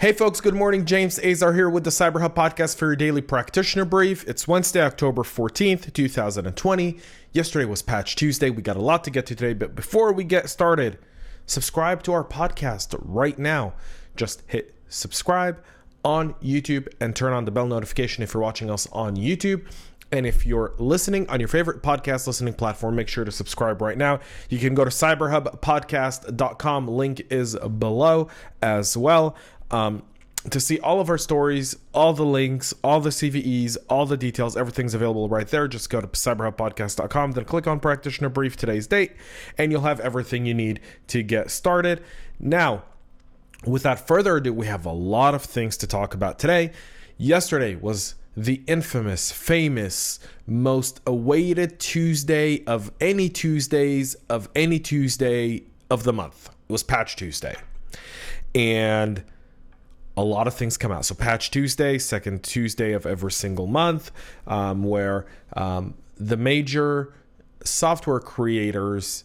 Hey folks, good morning. James Azar here with the CyberHub podcast for your daily practitioner brief. It's Wednesday, October 14th, 2020. Yesterday was Patch Tuesday. We got a lot to get to today, but before we get started, subscribe to our podcast right now. Just hit subscribe on YouTube and turn on the bell notification if you're watching us on YouTube. And if you're listening on your favorite podcast listening platform, make sure to subscribe right now. You can go to cyberhubpodcast.com. Link is below as well. To see all of our stories, all the links, all the CVEs, all the details, everything's available right there. Just go to cyberhubpodcast.com, then click on Practitioner Brief, today's date, and you'll have everything you need to get started. Now, without further ado, we have a lot of things to talk about today. Yesterday was the infamous, famous, most awaited Tuesday of any Tuesdays of any Tuesday of the month. It was Patch Tuesday. And a lot of things come out. So Patch Tuesday, second Tuesday of every single month, where the major software creators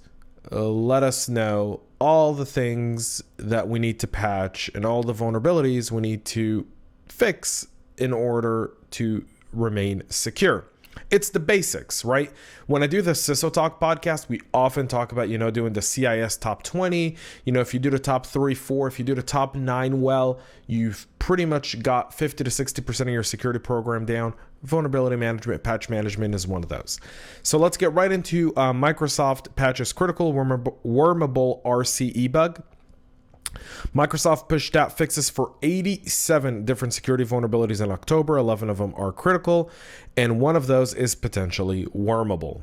let us know all the things that we need to patch and all the vulnerabilities we need to fix in order to remain secure. It's the basics, right? When I do the CISO Talk podcast, we often talk about, doing the CIS top 20. If you do the top 3, 4, if you do the top 9 well, you've pretty much got 50 to 60% of your security program down. Vulnerability management, patch management is one of those. So let's get right into Microsoft patches critical wormable RCE bug. Microsoft pushed out fixes for 87 different security vulnerabilities in October. 11 of them are critical, and one of those is potentially wormable.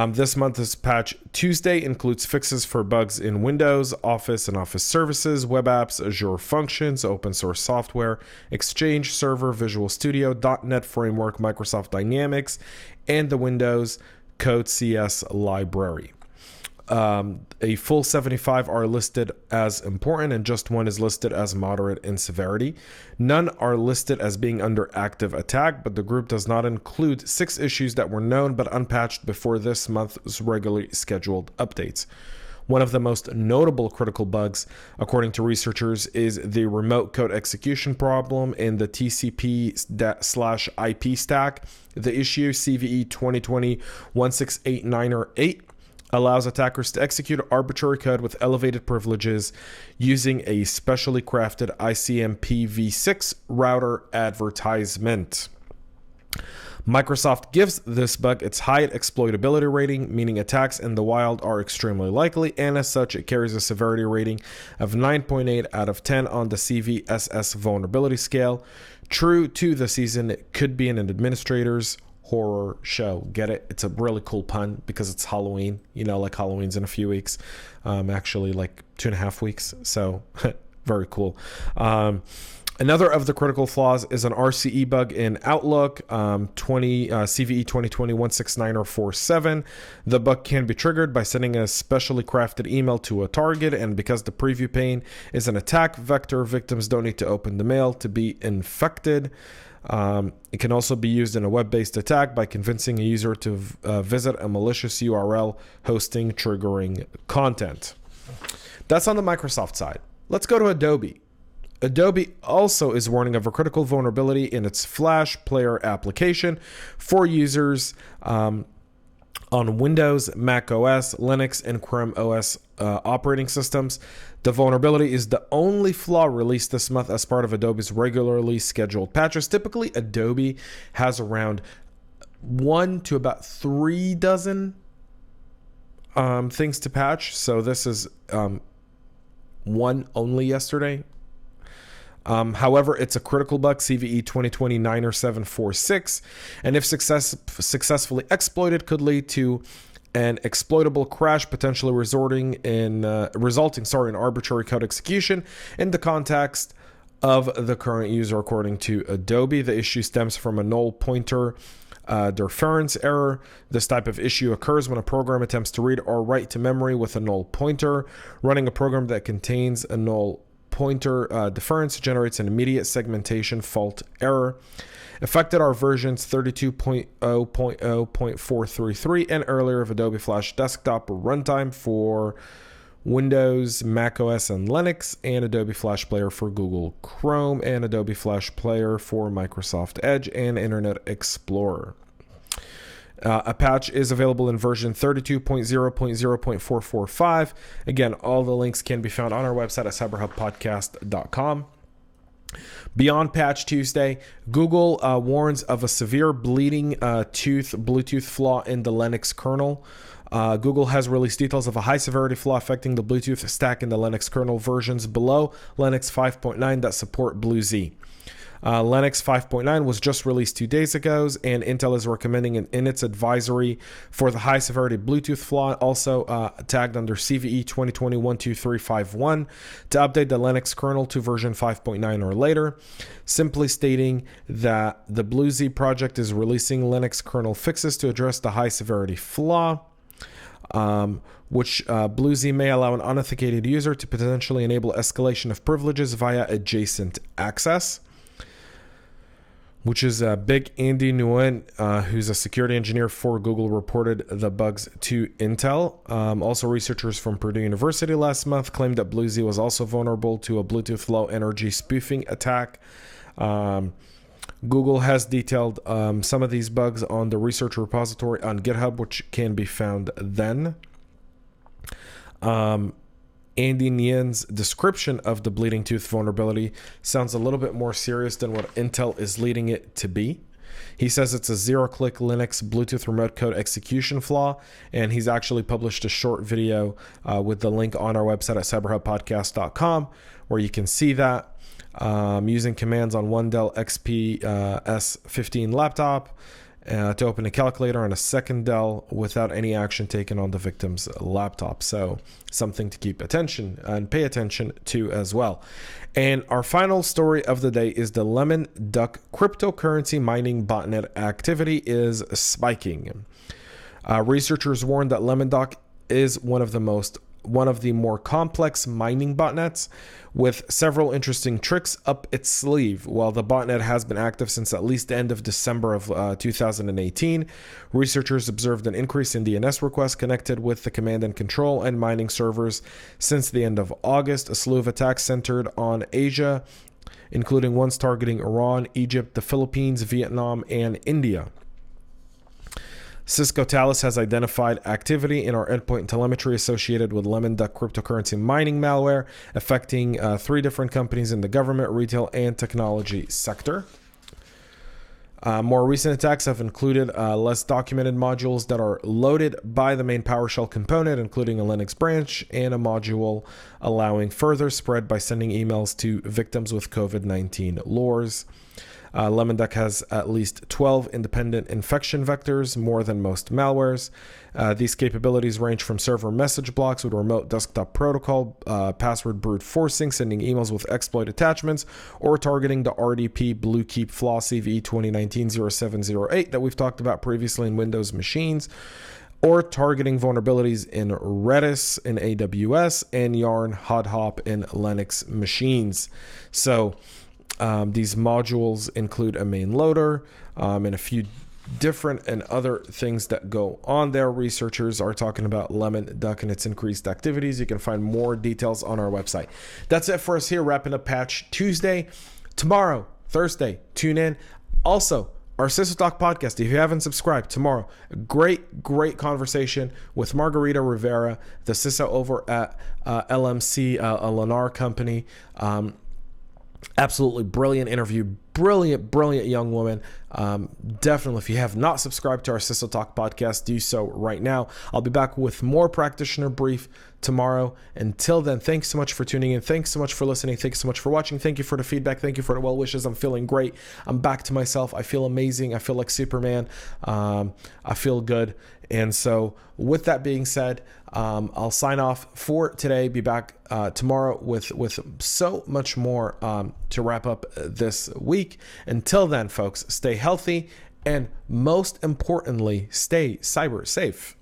This month's Patch Tuesday includes fixes for bugs in Windows, Office and Office services, web apps, Azure functions, open source software, Exchange Server, Visual Studio, .NET Framework, Microsoft Dynamics, and the Windows Code CS library. A full 75 are listed as important, and just one is listed as moderate in severity. None are listed as being under active attack, but the group does not include 6 issues that were known but unpatched before this month's regularly scheduled updates. One of the most notable critical bugs, according to researchers, is the remote code execution problem in the TCP/IP stack. The issue CVE 2020-1689-8 allows attackers to execute arbitrary code with elevated privileges using a specially crafted ICMPv6 router advertisement. Microsoft gives this bug its high exploitability rating, meaning attacks in the wild are extremely likely, and as such, it carries a severity rating of 9.8 out of 10 on the CVSS vulnerability scale. True to the season, it could be an administrator's horror show. Get it? It's a really cool pun because it's Halloween. Like Halloween's in a few weeks. Actually, like 2.5 weeks. So very cool. Another of the critical flaws is an RCE bug in Outlook, CVE 2020-169-47. The bug can be triggered by sending a specially crafted email to a target, and because the preview pane is an attack vector, victims don't need to open the mail to be infected. It can also be used in a web-based attack by convincing a user to visit a malicious URL hosting triggering content. That's on the Microsoft side. Let's go to Adobe. Adobe also is warning of a critical vulnerability in its Flash Player application for users on Windows, Mac OS, Linux, and Chrome OS operating systems. The vulnerability is the only flaw released this month as part of Adobe's regularly scheduled patches. Typically, Adobe has around 1 to about 3 dozen things to patch. So this is one only yesterday. However, it's a critical bug, CVE 2020-90746, and if successfully exploited, could lead to an exploitable crash, potentially resulting in arbitrary code execution in the context of the current user, according to Adobe. The issue stems from a null pointer deference error. This type of issue occurs when a program attempts to read or write to memory with a null pointer. Running a program that contains a null pointer deference generates an immediate segmentation fault error. Affected are versions 32.0.0.433 and earlier of Adobe Flash Desktop runtime for Windows, Mac OS, and Linux, and Adobe Flash Player for Google Chrome, and Adobe Flash Player for Microsoft Edge and Internet Explorer. A patch is available in version 32.0.0.445. Again, all the links can be found on our website at cyberhubpodcast.com. Beyond Patch Tuesday, Google warns of a severe BleedingTooth Bluetooth flaw in the Linux kernel. Google has released details of a high-severity flaw affecting the Bluetooth stack in the Linux kernel versions below Linux 5.9 that support BlueZ. Linux 5.9 was just released 2 days ago, and Intel is recommending in its advisory for the high-severity Bluetooth flaw, also tagged under CVE 2020-12351, to update the Linux kernel to version 5.9 or later, simply stating that the BlueZ project is releasing Linux kernel fixes to address the high-severity flaw, which BlueZ may allow an unauthenticated user to potentially enable escalation of privileges via adjacent access. Which is Big Andy Nguyen, who's a security engineer for Google, reported the bugs to Intel. Also, researchers from Purdue University last month claimed that BlueZ was also vulnerable to a Bluetooth Low Energy spoofing attack. Google has detailed some of these bugs on the research repository on GitHub, which can be found then. Andy Nguyen's description of the BleedingTooth vulnerability sounds a little bit more serious than what Intel is leading it to be. He says it's a zero-click Linux Bluetooth remote code execution flaw, and he's actually published a short video with the link on our website at cyberhubpodcast.com where you can see that using commands on one Dell XP S15 laptop to open a calculator on a second Dell without any action taken on the victim's laptop. So something to keep attention and pay attention to as well. And our final story of the day is the Lemon Duck cryptocurrency mining botnet activity is spiking. Researchers warn that Lemon Duck is one of the more complex mining botnets with several interesting tricks up its sleeve. While the botnet has been active since at least the end of December of 2018, researchers observed an increase in DNS requests connected with the command and control and mining servers since the end of August. A slew of attacks centered on Asia, including ones targeting Iran, Egypt, the Philippines, Vietnam, and India. Cisco Talos has identified activity in our endpoint telemetry associated with Lemon Duck cryptocurrency mining malware affecting 3 different companies in the government, retail, and technology sector. More recent attacks have included less documented modules that are loaded by the main PowerShell component, including a Linux branch and a module allowing further spread by sending emails to victims with COVID-19 lures. Lemon Duck has at least 12 independent infection vectors, more than most malwares. These capabilities range from server message blocks with remote desktop protocol, password brute forcing, sending emails with exploit attachments, or targeting the RDP Bluekeep Flaw CVE 2019-0708 that we've talked about previously in Windows machines, or targeting vulnerabilities in Redis in AWS and Yarn HotHop in Linux machines. So these modules include a main loader and a few different and other things that go on there. Researchers are talking about Lemon Duck and its increased activities. You can find more details on our website. That's it for us here, wrapping up Patch Tuesday. Tomorrow, Thursday, tune in. Also, our CISO Talk podcast, if you haven't subscribed, tomorrow, a great conversation with Margarita Rivera, the CISO over at LMC, a Lennar company. Absolutely brilliant interview, brilliant young woman. Definitely, if you have not subscribed to our CISO Talk podcast, do so right now. I'll be back with more Practitioner Brief tomorrow. Until then, thanks so much for tuning in. Thanks so much for listening. Thanks so much for watching. Thank you for the feedback. Thank you for the well wishes. I'm feeling great. I'm back to myself. I feel amazing. I feel like Superman. I feel good. And so with that being said, I'll sign off for today. Be back tomorrow with so much more to wrap up this week. Until then, folks, stay healthy and most importantly, stay cyber safe.